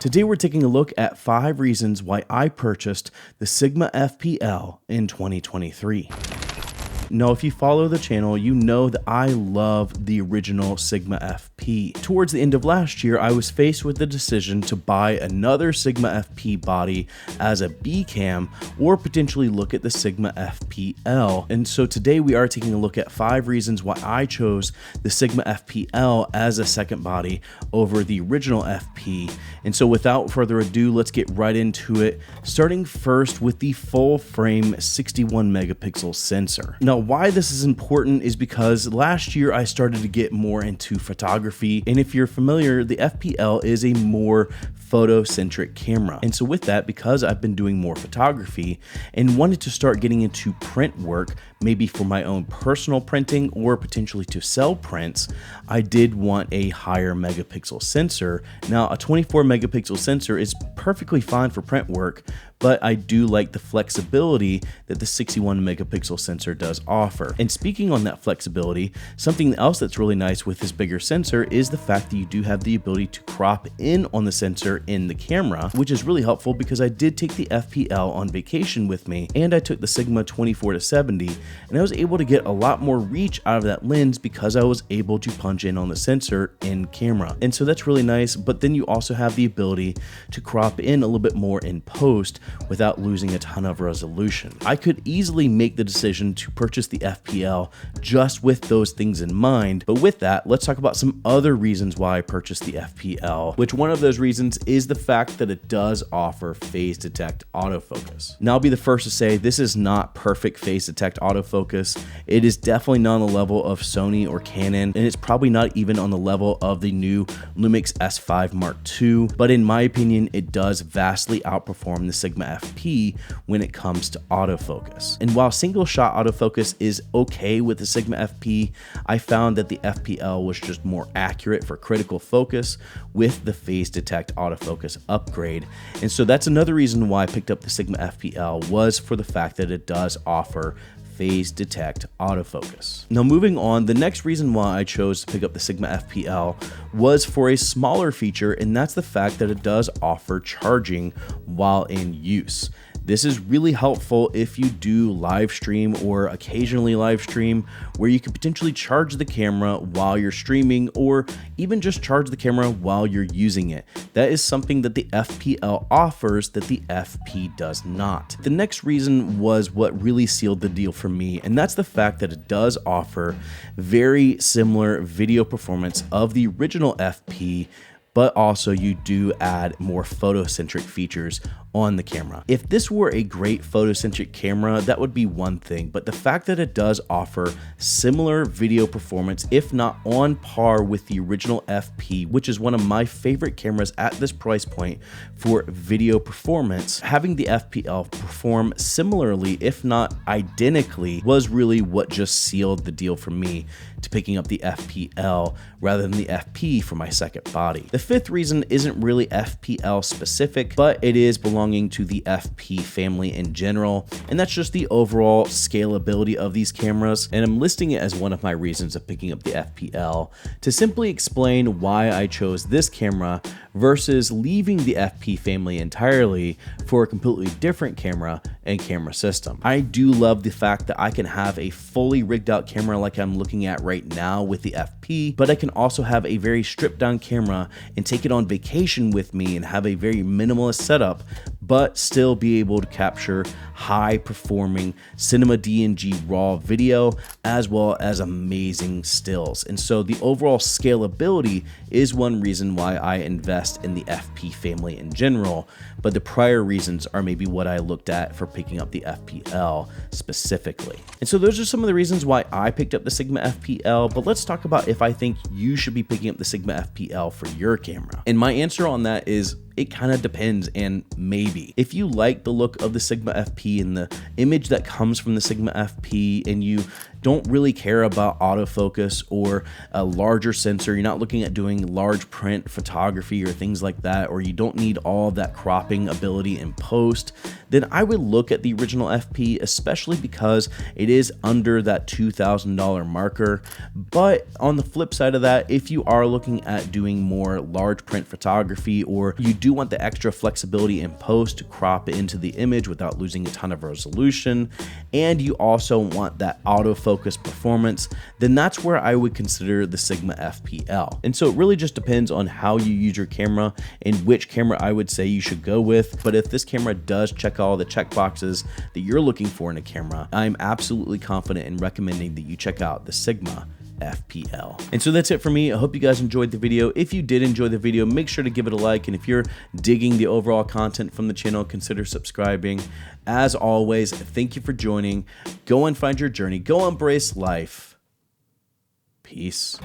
Today we're taking a look at 5 reasons why I purchased the Sigma FPL in 2023. Now, if you follow the channel, you know that I love the original Sigma FP. Towards the end of last year, I was faced with the decision to buy another Sigma FP body as a B cam or potentially look at the Sigma FPL. And so today we are taking a look at 5 reasons why I chose the Sigma FPL as a second body over the original FP. And so without further ado, let's get right into it, starting first with the full frame 61 megapixel sensor. Now, why this is important is because last year I started to get more into photography, and if you're familiar, the FPL is a more photocentric camera. And so with that, because I've been doing more photography and wanted to start getting into print work, maybe for my own personal printing or potentially to sell prints, I did want a higher megapixel sensor. Now, a 24 megapixel sensor is perfectly fine for print work, but I do like the flexibility that the 61 megapixel sensor does offer. And speaking on that flexibility, something else that's really nice with this bigger sensor is the fact that you do have the ability to crop in on the sensor in the camera, which is really helpful because I did take the FPL on vacation with me, and I took the Sigma 24-70, and I was able to get a lot more reach out of that lens because I was able to punch in on the sensor in camera. And so that's really nice, but then you also have the ability to crop in a little bit more in post without losing a ton of resolution. I could easily make the decision to purchase the FPL just with those things in mind, but with that, let's talk about some other reasons why I purchased the FPL, which one of those reasons is the fact that it does offer phase detect autofocus. Now, I'll be the first to say this is not perfect phase detect autofocus. It is definitely not on the level of Sony or Canon, and it's probably not even on the level of the new Lumix S5 Mark II, but in my opinion, it does vastly outperform the Sigma FP when it comes to autofocus. And while single shot autofocus is okay with the Sigma FP, I found that the FPL was just more accurate for critical focus with the phase detect autofocus upgrade. And so that's another reason why I picked up the Sigma FPL, was for the fact that it does offer phase detect autofocus. Now, moving on, the next reason why I chose to pick up the Sigma FPL was for a smaller feature, and that's the fact that it does offer charging while in use. This is really helpful if you do live stream or occasionally live stream, where you can potentially charge the camera while you're streaming, or even just charge the camera while you're using it. That is something that the FPL offers that the FP does not. The next reason was what really sealed the deal for me, and that's the fact that it does offer very similar video performance of the original FP, but also you do add more photocentric features on the camera. If this were a great photocentric camera, that would be one thing, but the fact that it does offer similar video performance, if not on par with the original FP, which is one of my favorite cameras at this price point for video performance, having the FPL perform similarly, if not identically, was really what just sealed the deal for me to picking up the FPL rather than the FP for my second body. The fifth reason isn't really FPL specific, but it is belonging to the FP family in general, and that's just the overall scalability of these cameras. And I'm listing it as one of my reasons of picking up the FPL to simply explain why I chose this camera versus leaving the FP family entirely for a completely different camera and camera system. I do love the fact that I can have a fully rigged out camera like I'm looking at right now with the FP, but I can also have a very stripped down camera and take it on vacation with me and have a very minimalist setup, but still be able to capture high performing cinema DNG raw video as well as amazing stills. And so the overall scalability is one reason why I invest in the FP family in general, but the prior reasons are maybe what I looked at for picking up the FPL specifically. And so those are some of the reasons why I picked up the Sigma FPL, but let's talk about if I think you should be picking up the Sigma FPL for your camera. And my answer on that is it kind of depends, and maybe. If you like the look of the Sigma FP and the image that comes from the Sigma FP, and you don't really care about autofocus or a larger sensor, you're not looking at doing large print photography or things like that, or you don't need all of that cropping ability in post, then I would look at the original FP, especially because it is under that $2,000 marker. But on the flip side of that, if you are looking at doing more large print photography, or you do want the extra flexibility in post to crop into the image without losing a ton of resolution, and you also want that autofocus performance, then that's where I would consider the Sigma FPL. And so it really just depends on how you use your camera and which camera I would say you should go with. But if this camera does check all the check boxes that you're looking for in a camera, I'm absolutely confident in recommending that you check out the Sigma FPL. And so that's it for me. I hope you guys enjoyed the video. If you did enjoy the video, make sure to give it a like. And if you're digging the overall content from the channel, consider subscribing. As always, thank you for joining. Go and find your journey. Go embrace life. Peace.